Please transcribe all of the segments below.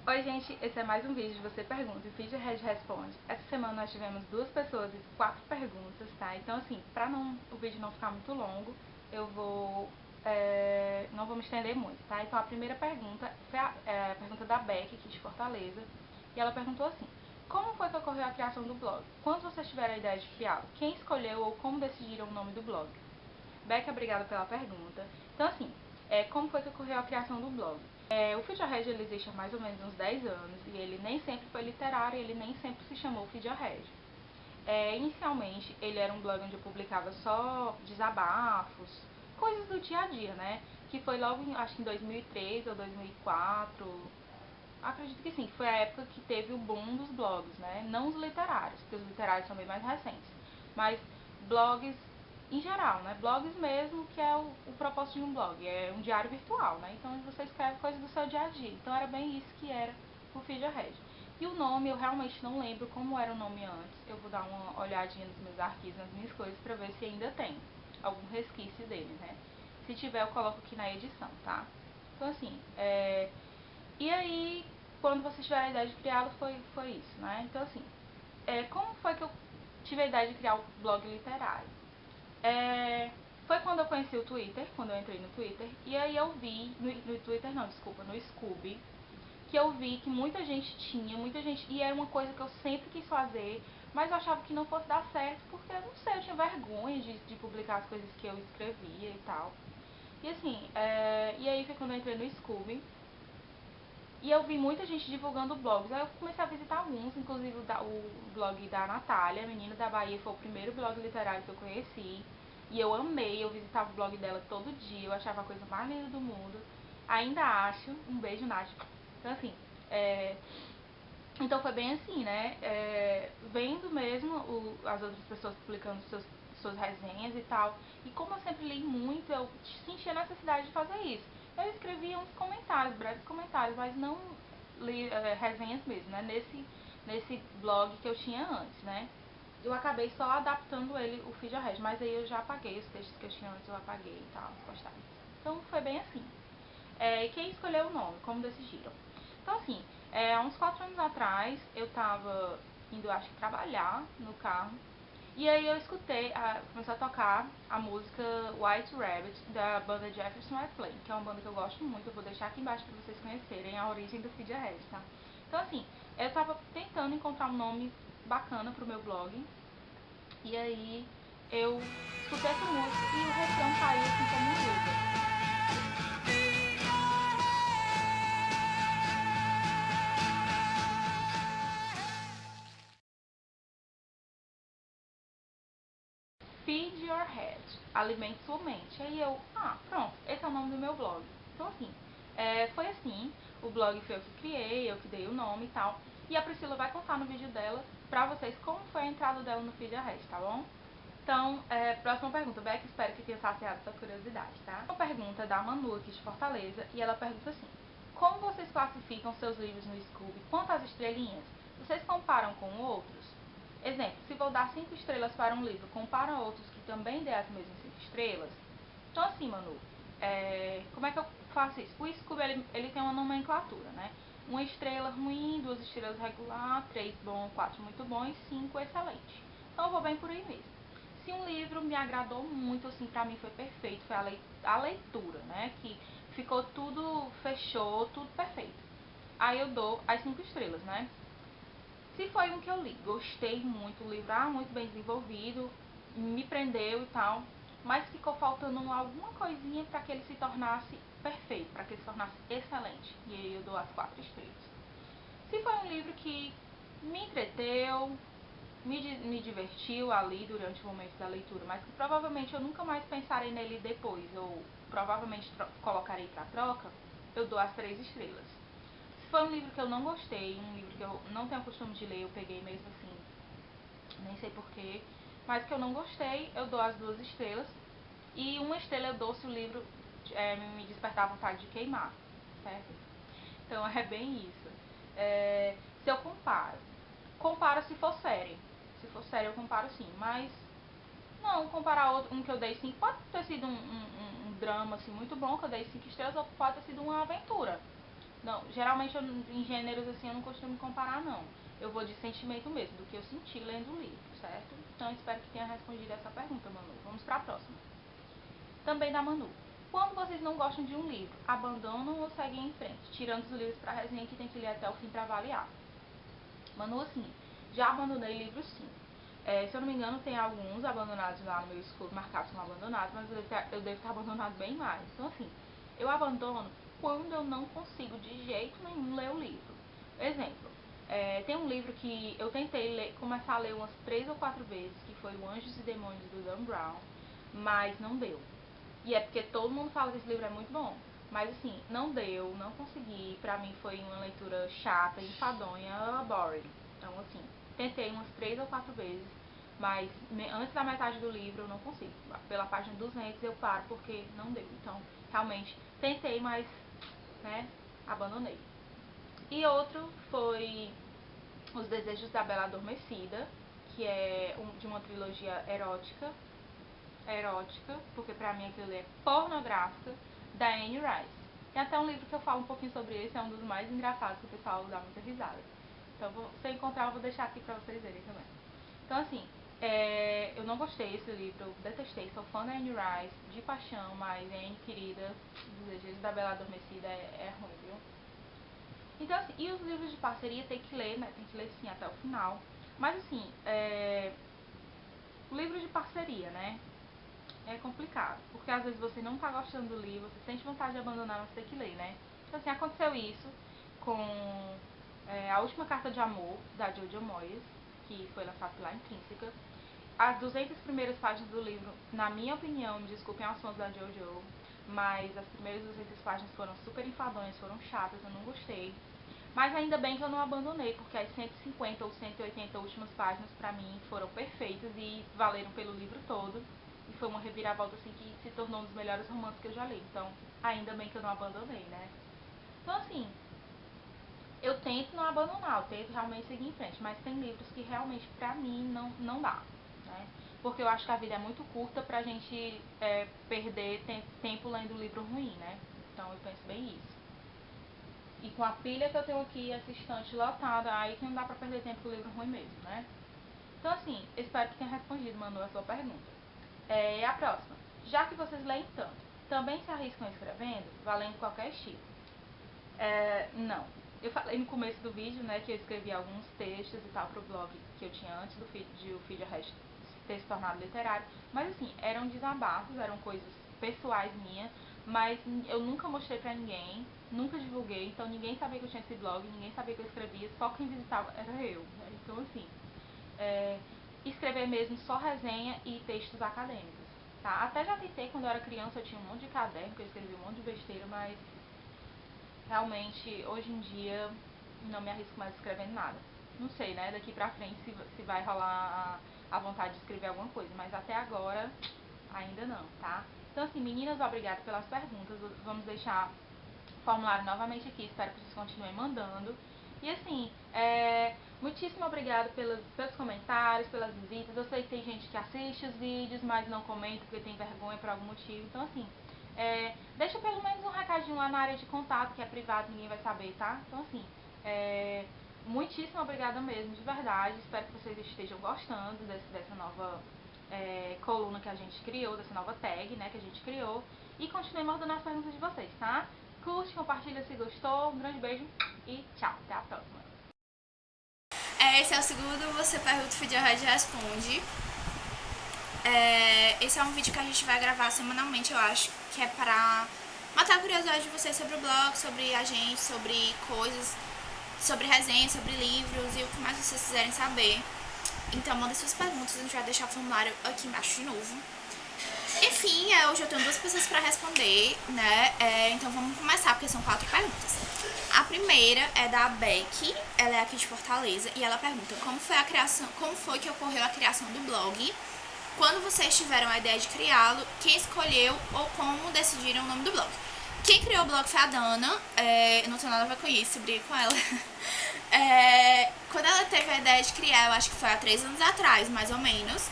Oi gente, esse é mais um vídeo de Você Pergunta e o Feed Red Responde. Essa semana nós tivemos 2 pessoas e 4 perguntas, tá? Então assim, o vídeo não ficar muito longo, eu não vou me estender muito, tá? Então a primeira pergunta foi a pergunta da Beck, aqui de Fortaleza, e ela perguntou assim: como foi que ocorreu a criação do blog? Quando vocês tiveram a ideia de criá-lo? Quem escolheu ou como decidiram o nome do blog? Beck, obrigada pela pergunta. Então assim, como foi que ocorreu a criação do blog? O Feediohead ele existe há mais ou menos uns 10 anos e ele nem sempre foi literário, ele nem sempre se chamou Feediohead. Inicialmente ele era um blog onde eu publicava só desabafos, coisas do dia a dia, né? Que foi logo, acho que em 2003 ou 2004, acredito que sim, que foi a época que teve o boom dos blogs, né? Não os literários, porque os literários são bem mais recentes, mas blogs em geral, né? Blogs mesmo, que é o propósito de um blog, é um diário virtual, né? Então você escreve coisas do seu dia a dia. Então era bem isso que era o Feediohead. E o nome, eu realmente não lembro como era o nome antes. Eu vou dar uma olhadinha nos meus arquivos, nas minhas coisas, pra ver se ainda tem algum resquício dele, né? Se tiver, eu coloco aqui na edição, tá? Então assim, e aí, quando vocês tiveram a ideia de criá-lo, foi isso, né? Então assim, como foi que eu tive a ideia de criar o blog literário? Foi quando eu conheci o Twitter, quando eu entrei no Twitter, e aí eu vi, no Twitter não, desculpa, no Scooby, que eu vi que muita gente tinha, e era uma coisa que eu sempre quis fazer, mas eu achava que não fosse dar certo, porque eu não sei, eu tinha vergonha de publicar as coisas que eu escrevia e tal. E assim, e aí foi quando eu entrei no Scooby, e eu vi muita gente divulgando blogs. Aí eu comecei a visitar alguns, inclusive o blog da Natália, Menina da Bahia, foi o primeiro blog literário que eu conheci. E eu amei, eu visitava o blog dela todo dia, eu achava a coisa mais linda do mundo. Ainda acho, um beijo, Nath. Então assim, então foi bem assim, né? Vendo mesmo as outras pessoas publicando suas resenhas e tal. E como eu sempre li muito, eu senti a necessidade de fazer isso. Eu escrevia uns comentários, breves comentários, mas não li resenhas mesmo, né? Nesse blog que eu tinha antes, né? Eu acabei só adaptando ele, o Feediohead, mas aí eu já apaguei os textos que eu tinha antes, eu apaguei e tal, as postagens. Então foi bem assim. E quem escolheu o nome? Como decidiram? Então assim, há uns 4 anos atrás eu tava indo, acho que trabalhar no carro. E aí eu escutei, começou a tocar a música White Rabbit da banda Jefferson Airplane, que é uma banda que eu gosto muito, eu vou deixar aqui embaixo pra vocês conhecerem a origem do Feediohead, tá? Então assim, eu tava tentando encontrar um nome bacana pro meu blog, e aí eu escutei essa música e o refrão caiu assim como um luva. Feed Your Head, alimente sua mente. Aí eu, pronto, esse é o nome do meu blog. Então assim, foi assim, o blog foi eu que criei, eu que dei o nome e tal. E a Priscila vai contar no vídeo dela pra vocês como foi a entrada dela no Feed Your Head, tá bom? Então, próxima pergunta, Beck, espero que tenha saciado sua curiosidade, tá? Uma pergunta da Manu aqui de Fortaleza, e ela pergunta assim: como vocês classificam seus livros no Scooby quanto às estrelinhas? Vocês comparam com outros? Exemplo, se vou dar 5 estrelas para um livro, compara outros que também dê as mesmas 5 estrelas? Então assim, Manu, como é que eu faço isso? O Scooby, ele tem uma nomenclatura, né? 1 estrela ruim, 2 estrelas regular, 3 bom, 4 muito bom e 5 excelente. Então eu vou bem por aí mesmo. Se um livro me agradou muito, assim, pra mim foi perfeito, foi a leitura, né? Que ficou tudo, fechou, tudo perfeito. Aí eu dou as 5 estrelas, né? Se foi um que eu li, gostei muito, o livro muito bem desenvolvido, me prendeu e tal, mas ficou faltando alguma coisinha para que ele se tornasse perfeito, para que ele se tornasse excelente. E aí eu dou as 4 estrelas. Se foi um livro que me entreteu, me divertiu ali durante o momento da leitura, mas que provavelmente eu nunca mais pensarei nele depois, ou provavelmente colocarei para troca, eu dou as 3 estrelas. Se foi um livro que eu não gostei, um livro que eu não tenho costume de ler, eu peguei mesmo assim, nem sei porquê, mas que eu não gostei, eu dou as 2 estrelas. E 1 estrela eu dou se o livro me despertar a vontade de queimar, certo? Então é bem isso. Se eu comparo se for série. Se for série eu comparo sim, mas não, comparar um que eu dei 5 pode ter sido um drama assim muito bom, que eu dei 5 estrelas, ou pode ter sido uma aventura. Não, geralmente em gêneros assim eu não costumo comparar não. Eu vou de sentimento mesmo, do que eu senti lendo o livro, certo? Então espero que tenha respondido essa pergunta, Manu. Vamos para a próxima. Também da Manu. Quando vocês não gostam de um livro, abandonam ou seguem em frente, tirando os livros para resenha que tem que ler até o fim para avaliar? Manu, assim, já abandonei livros sim. Se eu não me engano, tem alguns abandonados lá no meu escudo, marcados como abandonados, mas eu devo ter abandonado bem mais. Então, assim, eu abandono quando eu não consigo de jeito nenhum ler o livro. Exemplo, tem um livro que eu tentei começar a ler umas 3 ou 4 vezes, que foi o Anjos e Demônios do Dan Brown, mas não deu. E é porque todo mundo fala que esse livro é muito bom. Mas assim, não deu, não consegui. Pra mim foi uma leitura chata, enfadonha, boring. Então assim, tentei umas 3 ou 4 vezes, mas antes da metade do livro eu não consigo. Pela página 200 eu paro porque não deu. Então, realmente, tentei, mas, né, abandonei. E outro foi Os Desejos da Bela Adormecida, que é de uma trilogia erótica, porque pra mim aquilo é pornográfica, da Anne Rice. Tem até um livro que eu falo um pouquinho sobre esse, é um dos mais engraçados, que o pessoal dá muita risada. Então, se eu encontrar, eu vou deixar aqui pra vocês verem também. Então, assim, eu não gostei desse livro, eu detestei, sou fã da Anne Rice, de paixão, mas Anne, querida, Dos Desejos da Bela Adormecida é ruim, viu? Então, assim, e os livros de parceria tem que ler, né? Tem que ler sim até o final. Mas, assim, o livro de parceria, né? É complicado, porque às vezes você não tá gostando do livro, você sente vontade de abandonar, mas tem que ler, né? Então, assim, aconteceu isso com A Última Carta de Amor, da Jojo Moyes, que foi lançado pela Intrínseca. As 200 primeiras páginas do livro, na minha opinião, me desculpem aos fãs da Jojo, mas as primeiras 200 páginas foram super enfadonhas, foram chatas, eu não gostei. Mas ainda bem que eu não abandonei, porque as 150 ou 180 últimas páginas pra mim foram perfeitas e valeram pelo livro todo. E foi uma reviravolta assim que se tornou um dos melhores romances que eu já li. Então, ainda bem que eu não abandonei, né? Então, assim, eu tento não abandonar, eu tento realmente seguir em frente, mas tem livros que realmente pra mim não dá, né? Porque eu acho que a vida é muito curta pra gente perder tempo lendo livro ruim, né? Então eu penso bem isso. E com a pilha que eu tenho aqui, essa estante lotada, aí que não dá pra perder tempo com livro ruim mesmo, né? Então assim, espero que tenha respondido, Manu, a sua pergunta. E a próxima. Já que vocês leem tanto, também se arriscam escrevendo, valendo qualquer estilo? Não. Eu falei no começo do vídeo, né, que eu escrevi alguns textos e tal pro blog que eu tinha antes do Feed Arrest ter se tornado literário. Mas assim, eram desabafos, eram coisas pessoais minhas, mas eu nunca mostrei pra ninguém, nunca divulguei, então ninguém sabia que eu tinha esse blog, ninguém sabia que eu escrevia, só quem visitava era eu, né? Então assim, escrever mesmo só resenha e textos acadêmicos, tá? Até já tentei quando eu era criança, eu tinha um monte de caderno, que eu escrevia um monte de besteira, mas realmente, hoje em dia, não me arrisco mais escrevendo nada. Não sei, né, daqui pra frente se vai rolar a vontade de escrever alguma coisa, mas até agora, ainda não, tá? Então, assim, meninas, obrigada pelas perguntas. Vamos deixar o formulário novamente aqui, espero que vocês continuem mandando. E, assim, muitíssimo obrigada pelos comentários, pelas visitas. Eu sei que tem gente que assiste os vídeos, mas não comenta porque tem vergonha por algum motivo. Então, assim, deixa pelo menos um recadinho lá na área de contato, que é privado, ninguém vai saber, tá? Então, assim, muitíssimo obrigada mesmo, de verdade. Espero que vocês estejam gostando dessa nova coluna que a gente criou, dessa nova tag, né, que a gente criou. E continue mandando as perguntas de vocês, tá? Curte, compartilha se gostou. Um grande beijo e tchau. Até a próxima. Esse é o segundo Você Pergunta, o Feed Arrest Responde. Esse é um vídeo que a gente vai gravar semanalmente, eu acho, que é pra matar a curiosidade de vocês sobre o blog, sobre a gente, sobre coisas, sobre resenhas, sobre livros e o que mais vocês quiserem saber. Então mandem suas perguntas, a gente vai deixar o formulário aqui embaixo de novo. Enfim, hoje eu tenho 2 pessoas pra responder, né? Então vamos começar, porque são 4 perguntas. A primeira é da Becky, ela é aqui de Fortaleza, e ela pergunta como foi que ocorreu a criação do blog, quando vocês tiveram a ideia de criá-lo, quem escolheu ou como decidiram o nome do blog. Quem criou o blog foi a Dana, eu não tenho nada a ver com isso, briguei com ela. Quando ela teve a ideia de criar, eu acho que foi há 3 anos atrás, mais ou menos.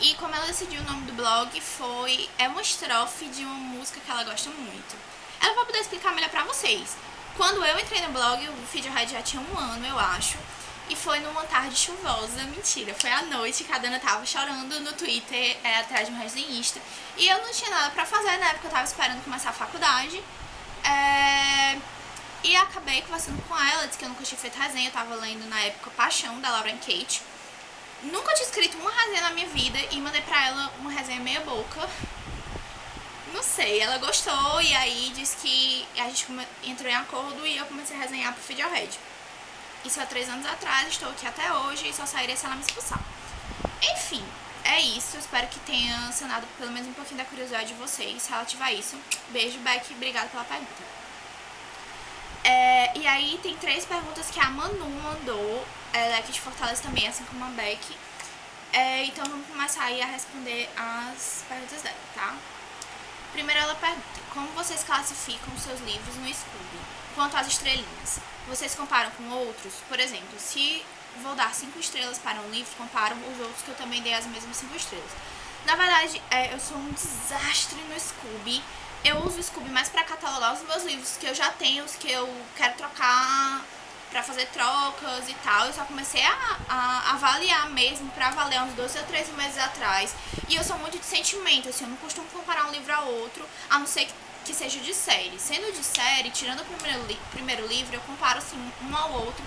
E como ela decidiu o nome do blog, é uma estrofe de uma música que ela gosta muito. ela vai poder explicar melhor pra vocês. Quando eu entrei no blog, o Feediohead já tinha 1 ano, eu acho. E foi numa tarde chuvosa, mentira, foi à noite que a Dana tava chorando no Twitter atrás de um resenhista. E eu não tinha nada pra fazer, na época eu tava esperando começar a faculdade. E acabei conversando com ela, disse que eu nunca tinha feito resenha, eu tava lendo na época Paixão, da Lauren Kate. Nunca tinha escrito uma resenha na minha vida e mandei pra ela uma resenha meia boca. Não sei, ela gostou e aí disse que a gente entrou em acordo e eu comecei a resenhar pro Feediohead. Isso há 3 anos atrás, estou aqui até hoje e só sairia se ela me expulsar. Enfim, é isso. Espero que tenha sanado pelo menos um pouquinho da curiosidade de vocês relativa a isso. Beijo, Beck. Obrigada pela pergunta. E aí tem 3 perguntas que a Manu mandou. Ela é aqui de Fortaleza também, assim como a Beck. Então vamos começar aí a responder as perguntas dela, tá? Primeiro ela pergunta: como vocês classificam seus livros no Scooby? Quanto às estrelinhas, vocês comparam com outros? Por exemplo, se vou dar 5 estrelas para um livro, comparam os outros que eu também dei as mesmas 5 estrelas. Na verdade, eu sou um desastre no Scooby. Eu uso o Scooby mais para catalogar os meus livros que eu já tenho, os que eu quero trocar, para fazer trocas e tal. Eu só comecei a avaliar mesmo, para avaliar uns 2 ou 3 meses atrás. E eu sou muito de sentimento, assim, eu não costumo comparar um livro a outro, a não ser que seja de série. Sendo de série, tirando o primeiro livro, eu comparo assim um ao outro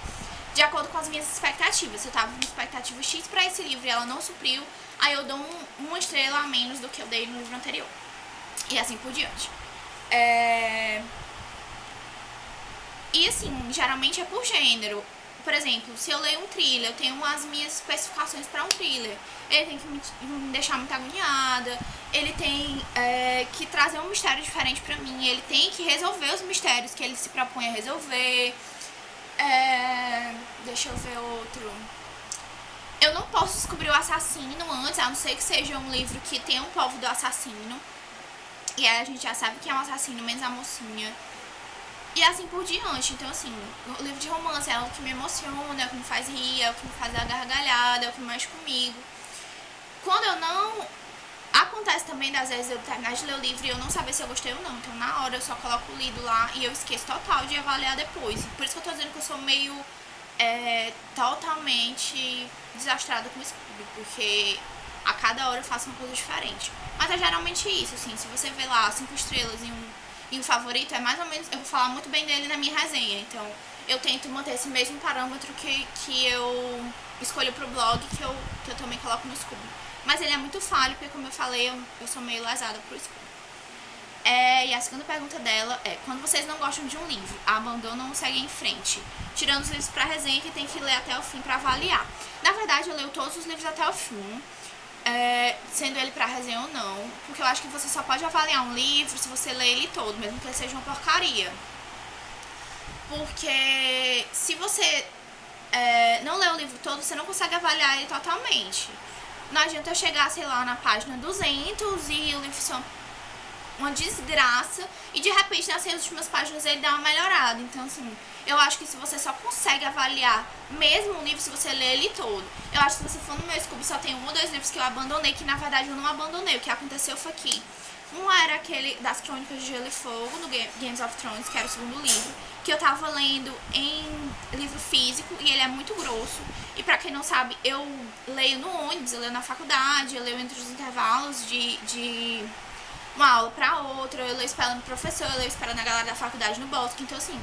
de acordo com as minhas expectativas. Se eu tava com expectativa X pra esse livro e ela não supriu, aí eu dou uma estrela a menos do que eu dei no livro anterior. E assim por diante. E assim, geralmente é por gênero. Por exemplo, se eu leio um thriller, eu tenho as minhas especificações para um thriller. Ele tem que me deixar muito agoniada, ele tem que trazer um mistério diferente pra mim, ele tem que resolver os mistérios que ele se propõe a resolver. Deixa eu ver outro. Eu não posso descobrir o assassino antes, a não ser que seja um livro que tenha um povo do assassino. E aí a gente já sabe que é um assassino, menos a mocinha. E assim por diante. Então assim, o livro de romance é o que me emociona, é o que me faz rir, é o que me faz dar gargalhada, é o que mexe comigo. Quando eu não... Acontece também das vezes eu terminar de ler o livro e eu não saber se eu gostei ou não. Então na hora eu só coloco o lido lá e eu esqueço total de avaliar depois. Por isso que eu tô dizendo que eu sou meio totalmente desastrada com o Scooby, porque a cada hora eu faço uma coisa diferente. Mas é geralmente isso, assim, se você vê lá 5 estrelas e um favorito, é mais ou menos, eu vou falar muito bem dele na minha resenha. Então eu tento manter esse mesmo parâmetro que eu escolho pro blog, que eu também coloco no Scooby. Mas ele é muito falho, porque como eu falei, eu sou meio lesada pro Scooby. E a segunda pergunta dela é: quando vocês não gostam de um livro, abandonam ou seguem em frente? Tirando os livros pra resenha, que tem que ler até o fim pra avaliar. Na verdade, eu leio todos os livros até o fim, sendo ele pra resenha ou não, porque eu acho que você só pode avaliar um livro se você ler ele todo, mesmo que ele seja uma porcaria. Porque se você não ler o livro todo, você não consegue avaliar ele totalmente. Não adianta eu chegar, sei lá, na página 200 e o livro são uma desgraça e de repente nas 100 últimas páginas ele dá uma melhorada. Então assim, eu acho que se você só consegue avaliar mesmo o livro se você ler ele todo. Eu acho que se você for no meu Scooby só tem 1 ou 2 livros que eu abandonei, que na verdade eu não abandonei. O que aconteceu foi que um era aquele das Crônicas de Gelo e Fogo, no Games of Thrones, que era o segundo livro, que eu tava lendo em livro físico e ele é muito grosso. E pra quem não sabe, eu leio no ônibus, eu leio na faculdade, eu leio entre os intervalos de uma aula pra outra, eu leio esperando o professor, eu leio esperando a galera da faculdade no bolso. Então assim,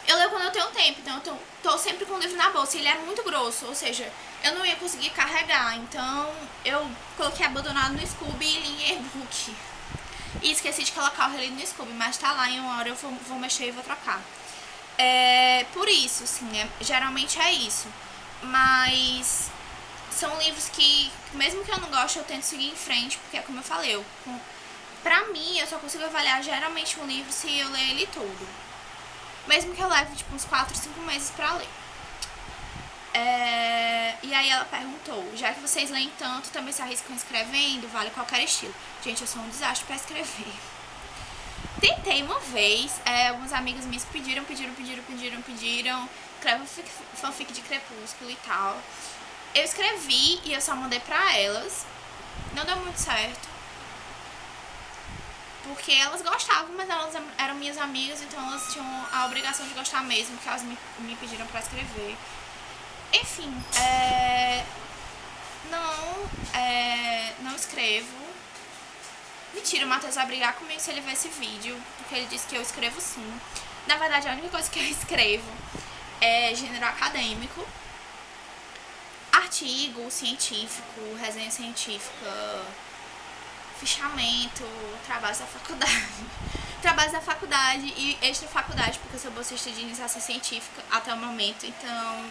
eu leio quando eu tenho tempo, então eu tô sempre com o livro na bolsa e ele é muito grosso, ou seja, eu não ia conseguir carregar. Então eu coloquei abandonado no Scooby e li em e-book. E esqueci de colocar o relido no Scooby, mas tá lá, em uma hora eu vou mexer e vou trocar. Por isso, assim, geralmente é isso. Mas são livros que, mesmo que eu não goste, eu tento seguir em frente, porque é como eu falei, pra mim, eu só consigo avaliar geralmente um livro se eu ler ele todo. Mesmo que eu leve, tipo, uns 4, 5 meses pra ler. E aí ela perguntou: já que vocês leem tanto, também se arriscam escrevendo? Vale qualquer estilo. Gente, eu sou um desastre pra escrever. Tentei uma vez, alguns amigos meus pediram, escreve fanfic de Crepúsculo e tal. Eu escrevi e eu só mandei pra elas. Não deu muito certo. porque elas gostavam, mas elas eram minhas amigas, então elas tinham a obrigação de gostar mesmo, que elas me pediram pra escrever. Enfim, não escrevo. Mentira, o Matheus vai brigar comigo se ele ver esse vídeo, porque ele disse que eu escrevo sim. Na verdade, a única coisa que eu escrevo é gênero acadêmico, artigo científico, resenha científica, fichamento, trabalhos da faculdade. Trabalhos da faculdade e extra faculdade, porque eu sou bolsista de iniciação científica até o momento, então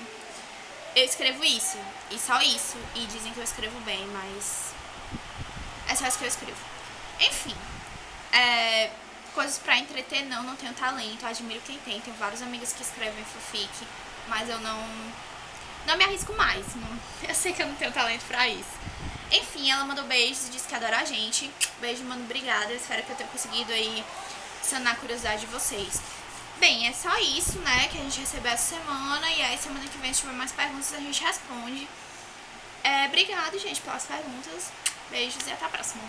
eu escrevo isso, e só isso, e dizem que eu escrevo bem, mas é só isso que eu escrevo. Enfim, coisas pra entreter, não tenho talento, admiro quem tem. Tenho várias amigas que escrevem fanfic, mas eu não me arrisco mais. Eu sei que eu não tenho talento pra isso. Enfim, ela mandou beijos e disse que adora a gente. Beijo, mano, obrigada. Eu espero que eu tenha conseguido aí sanar a curiosidade de vocês. Bem, é só isso, né, que a gente recebeu essa semana. E aí, semana que vem, se tiver mais perguntas, a gente responde. Obrigada, gente, pelas perguntas. Beijos e até a próxima.